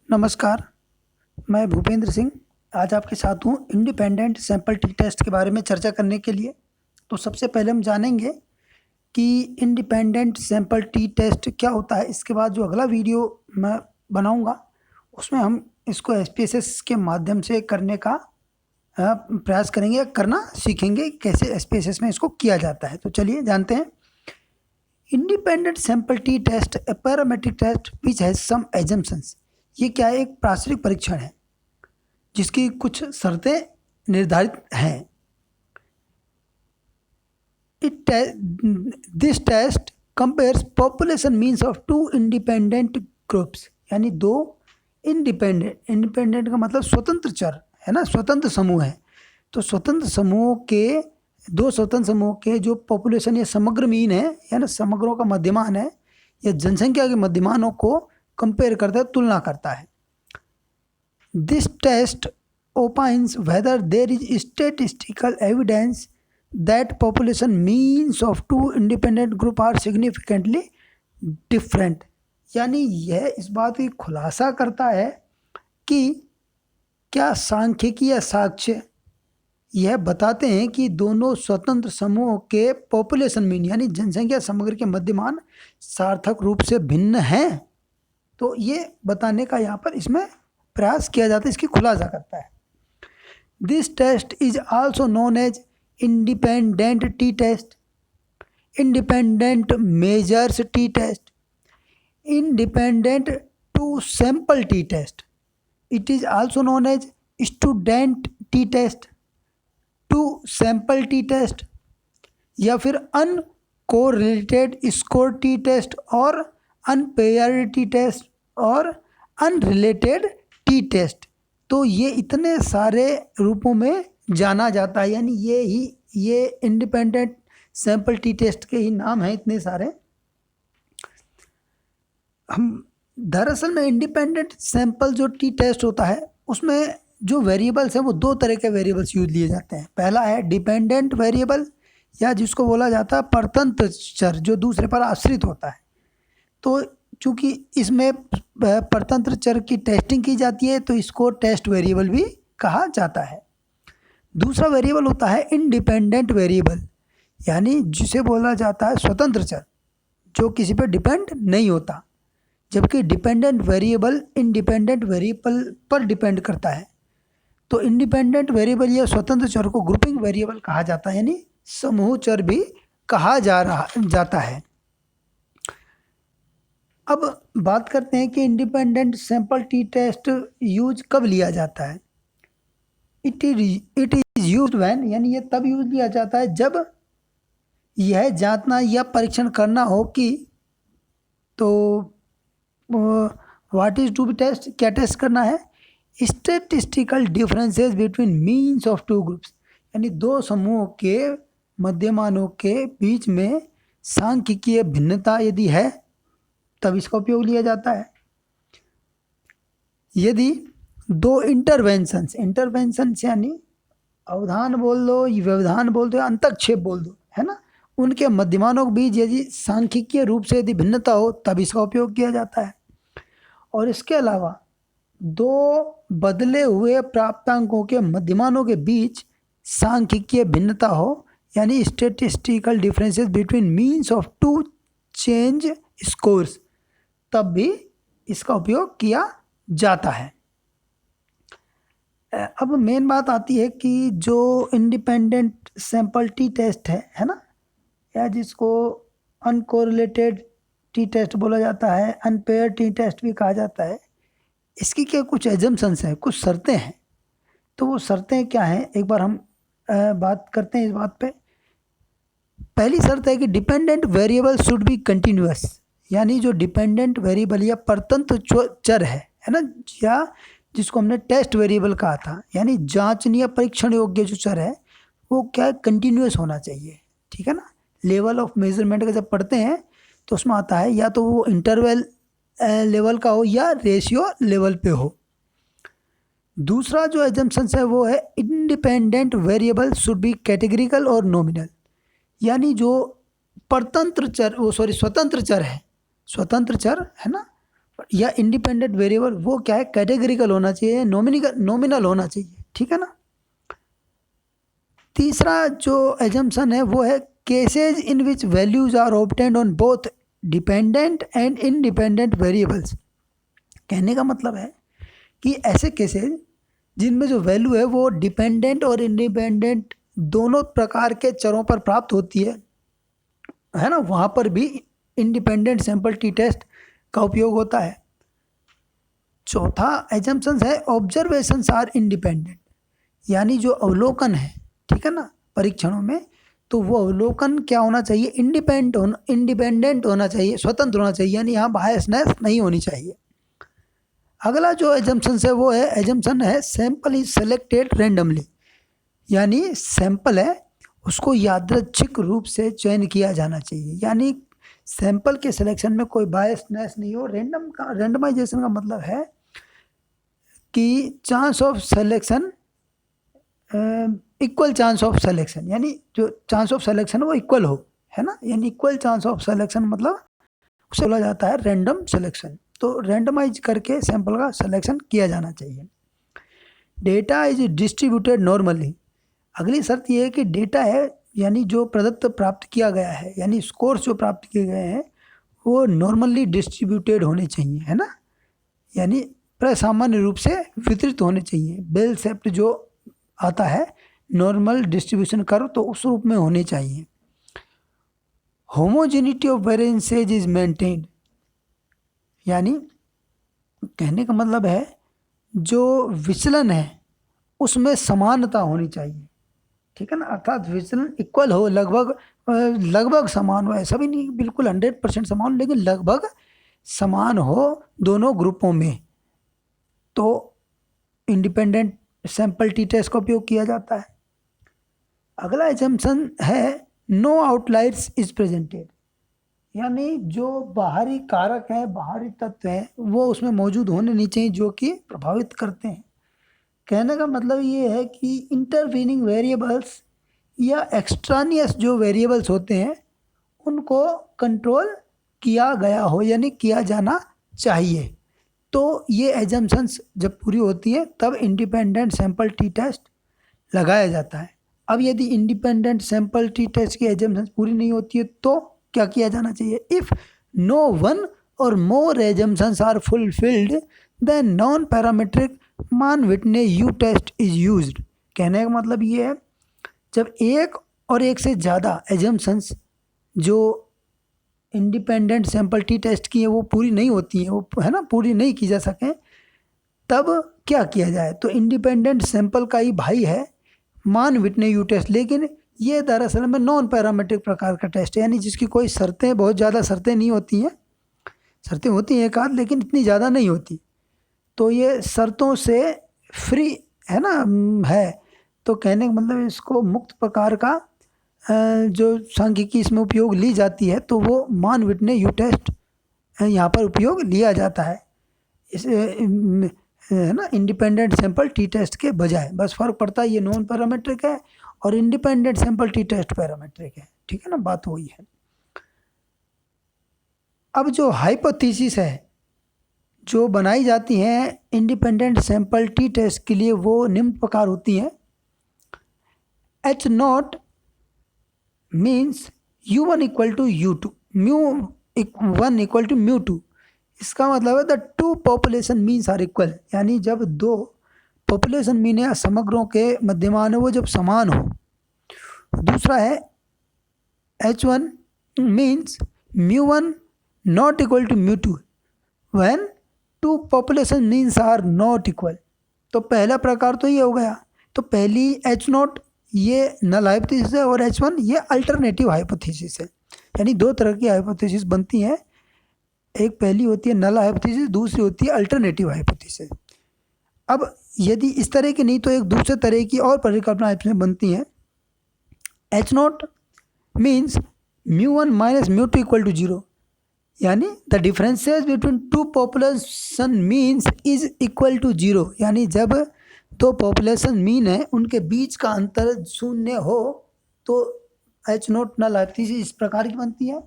नमस्कार, मैं भूपेंद्र सिंह आज आपके साथ हूँ इंडिपेंडेंट सैंपल टी टेस्ट के बारे में चर्चा करने के लिए। तो सबसे पहले हम जानेंगे कि इंडिपेंडेंट सैंपल टी टेस्ट क्या होता है। इसके बाद जो अगला वीडियो मैं बनाऊंगा उसमें हम इसको एसपीएसएस के माध्यम से करने का प्रयास करेंगे, करना सीखेंगे कैसे एसपीएसएस में इसको किया जाता है। तो चलिए जानते हैं। Independent sample T test a parametric test which has some assumptions. ये क्या है? एक प्रासंगिक परीक्षण है जिसकी कुछ शर्तें निर्धारित हैं। This test compares population means of two independent groups, यानी दो इंडिपेंडेंट का मतलब स्वतंत्र चर है ना, स्वतंत्र समूह है। तो स्वतंत्र समूह के दो स्वतंत्र समूह के जो पॉपुलेशन या समग्र मीन है या ना समग्रों का मध्यमान है या जनसंख्या के मध्यमानों को कंपेयर करता है, तुलना करता है। This test opines whether there is statistical evidence that population means of two independent group are significantly different, यानी यह इस बात की खुलासा करता है कि क्या सांख्यिकी या साक्ष्य यह बताते हैं कि दोनों स्वतंत्र समूहों के पॉपुलेशन मीन यानी जनसंख्या समग्र के मध्यमान सार्थक रूप से भिन्न हैं। तो ये बताने का यहाँ पर इसमें प्रयास किया जाता है, इसकी खुलासा करता है। This test is also known as independent t-test, independent measures t-test, independent two-sample t-test. It is also known as student t-test, two-sample t-test या फिर uncorrelated score t-test और unpaired t-test और unrelated t-test। तो ये इतने सारे रूपों में जाना जाता है, यानी ये इंडिपेंडेंट सैंपल टी टेस्ट के ही नाम हैं, इतने सारे। हम दरअसल में इंडिपेंडेंट सैंपल जो टी टेस्ट होता है उसमें जो वेरिएबल्स हैं वो दो तरह के वेरिएबल्स यूज लिए जाते हैं। पहला है डिपेंडेंट वेरिएबल या जिसको बोला जाता है परतंत्र चर, जो दूसरे पर आश्रित होता है। तो चूँकि इसमें परतंत्र चर की टेस्टिंग की जाती है तो इसको टेस्ट वेरिएबल भी कहा जाता है। दूसरा वेरिएबल होता है इंडिपेंडेंट वेरिएबल, यानी जिसे बोला जाता है स्वतंत्र चर जो किसी पर डिपेंड नहीं होता, जबकि डिपेंडेंट वेरिएबल इंडिपेंडेंट वेरिएबल पर डिपेंड करता है। तो इंडिपेंडेंट वेरिएबल या स्वतंत्र चर को ग्रुपिंग वेरिएबल कहा जाता है, यानी समूह चर भी कहा जाता है। अब बात करते हैं कि independent sample T test use कब लिया जाता है। इट इज यूज व्हेन, यानी ये तब यूज लिया जाता है जब यह जांचना या परीक्षण करना हो कि तो what is to be test, क्या टेस्ट करना है, statistical differences between means of two groups, यानी दो समूहों के मध्यमानों के बीच में सांख्यिकीय भिन्नता यदि है तब इसका उपयोग लिया जाता है। यदि दो इंटरवेंशंस यानी अवधान बोल दो, व्यवधान बोल दो, अंतक्षेप बोल दो, है ना, उनके मध्यमानों के बीच यदि सांख्यिकीय रूप से यदि भिन्नता हो तब इसका उपयोग किया जाता है। और इसके अलावा दो बदले हुए प्राप्तांकों के मध्यमानों के बीच सांख्यिकीय भिन्नता हो, यानी statistical differences between means of two change scores, तब भी इसका उपयोग किया जाता है। अब मेन बात आती है कि जो इंडिपेंडेंट सैंपल टी टेस्ट है ना, या जिसको अनकोरिलेटेड टी टेस्ट बोला जाता है, अनपेयर टी टेस्ट भी कहा जाता है, इसकी क्या कुछ एजम्पशंस हैं, कुछ शर्तें हैं। तो वो शर्तें क्या हैं, एक बार हम बात करते हैं इस बात पे। पहली शर्त है कि dependent variable should be continuous, यानी जो डिपेंडेंट वेरिएबल या परतंत्र चर है ना, या जिसको हमने टेस्ट वेरिएबल कहा था, यानी जांचनीय परीक्षण योग्य जो चर है वो क्या कंटिन्यूअस होना चाहिए। ठीक है ना, लेवल ऑफ मेजरमेंट का जब पढ़ते हैं तो उसमें आता है या तो वो इंटरवल लेवल का हो या रेशियो लेवल पे हो। दूसरा जो एजम्पशंस है वो है independent variable should be categorical और नॉमिनल, यानी जो परतंत्र चर स्वतंत्र चर है ना, या इंडिपेंडेंट वेरिएबल वो क्या है, कैटेगरिकल होना चाहिए, नॉमिनल होना चाहिए, ठीक है ना। तीसरा जो एजम्पशन है वो है cases in which values are obtained on both dependent and independent variables. कहने का मतलब है कि ऐसे केसेज जिनमें जो वैल्यू है वो डिपेंडेंट और इंडिपेंडेंट दोनों प्रकार के चरों पर प्राप्त होती है ना, वहाँ पर भी इंडिपेंडेंट सैंपल टी टेस्ट का उपयोग होता है। चौथा एजम्पशन है ऑब्जर्वेशंस आर इंडिपेंडेंट, यानी जो अवलोकन है, ठीक है ना, परीक्षणों में, तो वो अवलोकन क्या होना चाहिए, इंडिपेंडेंट होना चाहिए, स्वतंत्र होना चाहिए, यानी यहाँ बायसनेस नहीं होनी चाहिए। अगला जो एजम्पशन है वो है एजम्पशन है सैंपल इज सेलेक्टेड रैंडमली, यानी सैंपल है उसको यादृच्छिक रूप से चयन किया जाना चाहिए, यानी सैंपल के सिलेक्शन में कोई बायसनेस नहीं हो। रेंडमाइजेशन का मतलब है कि chance of selection equal chance of selection, यानी जो चांस ऑफ सिलेक्शन वो इक्वल हो, है ना, यानी इक्वल चांस ऑफ सिलेक्शन मतलब उसे बोला जाता है रैंडम सिलेक्शन। तो रैंडमाइज करके सैंपल का सिलेक्शन किया जाना चाहिए। डेटा इज डिस्ट्रीब्यूटेड नॉर्मली, अगली शर्त यह है कि डेटा है यानी जो प्रदत्त प्राप्त किया गया है, यानी स्कोर्स जो प्राप्त किए गए हैं वो नॉर्मली डिस्ट्रीब्यूटेड होने चाहिए, है ना, यानी प्रसामान्य रूप से वितरित होने चाहिए। बेल शेप्ड जो आता है नॉर्मल डिस्ट्रीब्यूशन कर्व, तो उस रूप में होने चाहिए। होमोजेनिटी ऑफ वेरिएंसेज इज मेंटेन्ड, यानी कहने का मतलब है जो विचलन है उसमें समानता होनी चाहिए, ठीक है ना, अर्थात विचलन इक्वल हो, लगभग समान हो, ऐसा भी नहीं बिल्कुल 100% समान, लेकिन लगभग समान हो दोनों ग्रुपों में, तो इंडिपेंडेंट सैंपल टी टेस्ट का उपयोग किया जाता है। अगला एजम्पशन है नो आउटलायर्स इज प्रेजेंटेड, यानी जो बाहरी कारक हैं, बाहरी तत्व हैं, वो उसमें मौजूद होने नहीं चाहिए जो कि प्रभावित करते हैं। कहने का मतलब ये है कि इंटरवीनिंग वेरिएबल्स या एक्सट्रानियस जो वेरिएबल्स होते हैं उनको कंट्रोल किया गया हो, यानी किया जाना चाहिए। तो ये एजम्पशंस जब पूरी होती हैं तब इंडिपेंडेंट सैंपल टी टेस्ट लगाया जाता है। अब यदि इंडिपेंडेंट सैंपल टी टेस्ट की एजम्पशंस पूरी नहीं होती है तो क्या किया जाना चाहिए, if no one or more assumptions are fulfilled then non parametric Mann Whitney U test is used. कहने का मतलब ये है जब एक और एक से ज़्यादा एजम्पशंस जो इंडिपेंडेंट सैंपल टी टेस्ट की है वो पूरी नहीं होती हैं, वो है ना, पूरी नहीं की जा सकें, तब क्या किया जाए, तो इंडिपेंडेंट सैंपल का ही भाई है मान विटने यू टेस्ट, लेकिन ये दरअसल में नॉन पैरामीट्रिक प्रकार का टेस्ट है, यानी जिसकी कोई शर्तें, बहुत ज़्यादा शर्तें नहीं होती हैं, शर्तें होती हैं एक आध लेकिन इतनी ज़्यादा नहीं होती, तो ये शर्तों से फ्री है ना, है। तो कहने का मतलब इसको मुक्त प्रकार का जो सांख्यिकी इसमें उपयोग ली जाती है तो वो मान विटने यू टेस्ट यहाँ पर उपयोग लिया जाता है, इस है ना, इंडिपेंडेंट सैंपल टी टेस्ट के बजाय। बस फ़र्क पड़ता है ये नॉन पैरामीट्रिक है और independent sample T test parametric है, ठीक है ना, बात वही है। अब जो हाइपोथेसिस है जो बनाई जाती हैं इंडिपेंडेंट सैंपल टी टेस्ट के लिए वो निम्न प्रकार होती हैं। H not means u1 equal to u2, μ1 equal to μ2, इसका मतलब है the two population means are equal, यानी जब दो पॉपुलेशन मीन या समग्रों के मध्यमान है वो जब समान हो। दूसरा है h1 means μ1 not equal to μ2 when two population means are not equal. तो पहला प्रकार तो ये हो गया, तो पहली h नॉट ये नल हाइपोथेसिस है और h1 ये अल्टरनेटिव हाइपोथेसिस है, यानी दो तरह की हाइपोथेसिस बनती हैं, एक पहली होती है नल हाइपोथेसिस, दूसरी होती है अल्टरनेटिव हाइपोथेसिस। अब यदि इस तरह की नहीं तो एक दूसरे तरह की और परिकल्पना इसमें बनती हैं। H not means μ1 minus μ2 equal to 0, यानी the differences between two population means is equal to 0, यानी जब दो पॉपुलेशन मीन है उनके बीच का अंतर शून्य हो तो एच नॉट नल हाइपोथेसिस इस प्रकार की बनती है।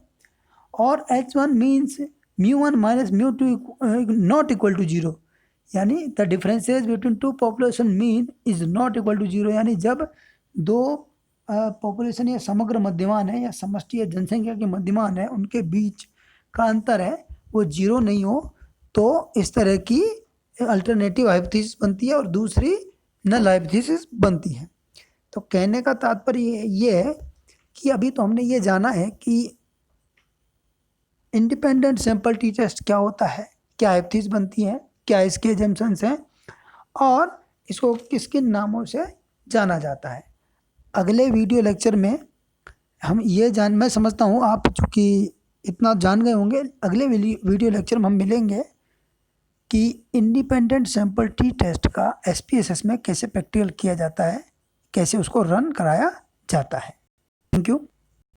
और H1 means μ1 minus μ2 not equal to zero, यानी the differences between two population mean is not equal to zero, यानी जब दो पॉपुलेशन या समग्र मध्यमान है या समष्टि या जनसंख्या के मध्यमान है उनके बीच का अंतर है वो जीरो नहीं हो, तो इस तरह की अल्टरनेटिव हाइपोथेसिस बनती है और दूसरी नल हाइपोथेसिस बनती है। तो कहने का तात्पर्य ये है कि अभी तो हमने ये जाना है कि इंडिपेंडेंट सैंपल टी टेस्ट क्या होता है, क्या हाइपोथेसिस बनती है, क्या इसके एजम्पशंस हैं और इसको किस किन नामों से जाना जाता है। अगले वीडियो लेक्चर में हम ये मैं समझता हूँ आप चूँकि इतना जान गए होंगे, अगले वीडियो लेक्चर में हम मिलेंगे कि इंडिपेंडेंट सैंपल टी टेस्ट का SPSS में कैसे प्रैक्टिकल किया जाता है, कैसे उसको रन कराया जाता है। Thank you.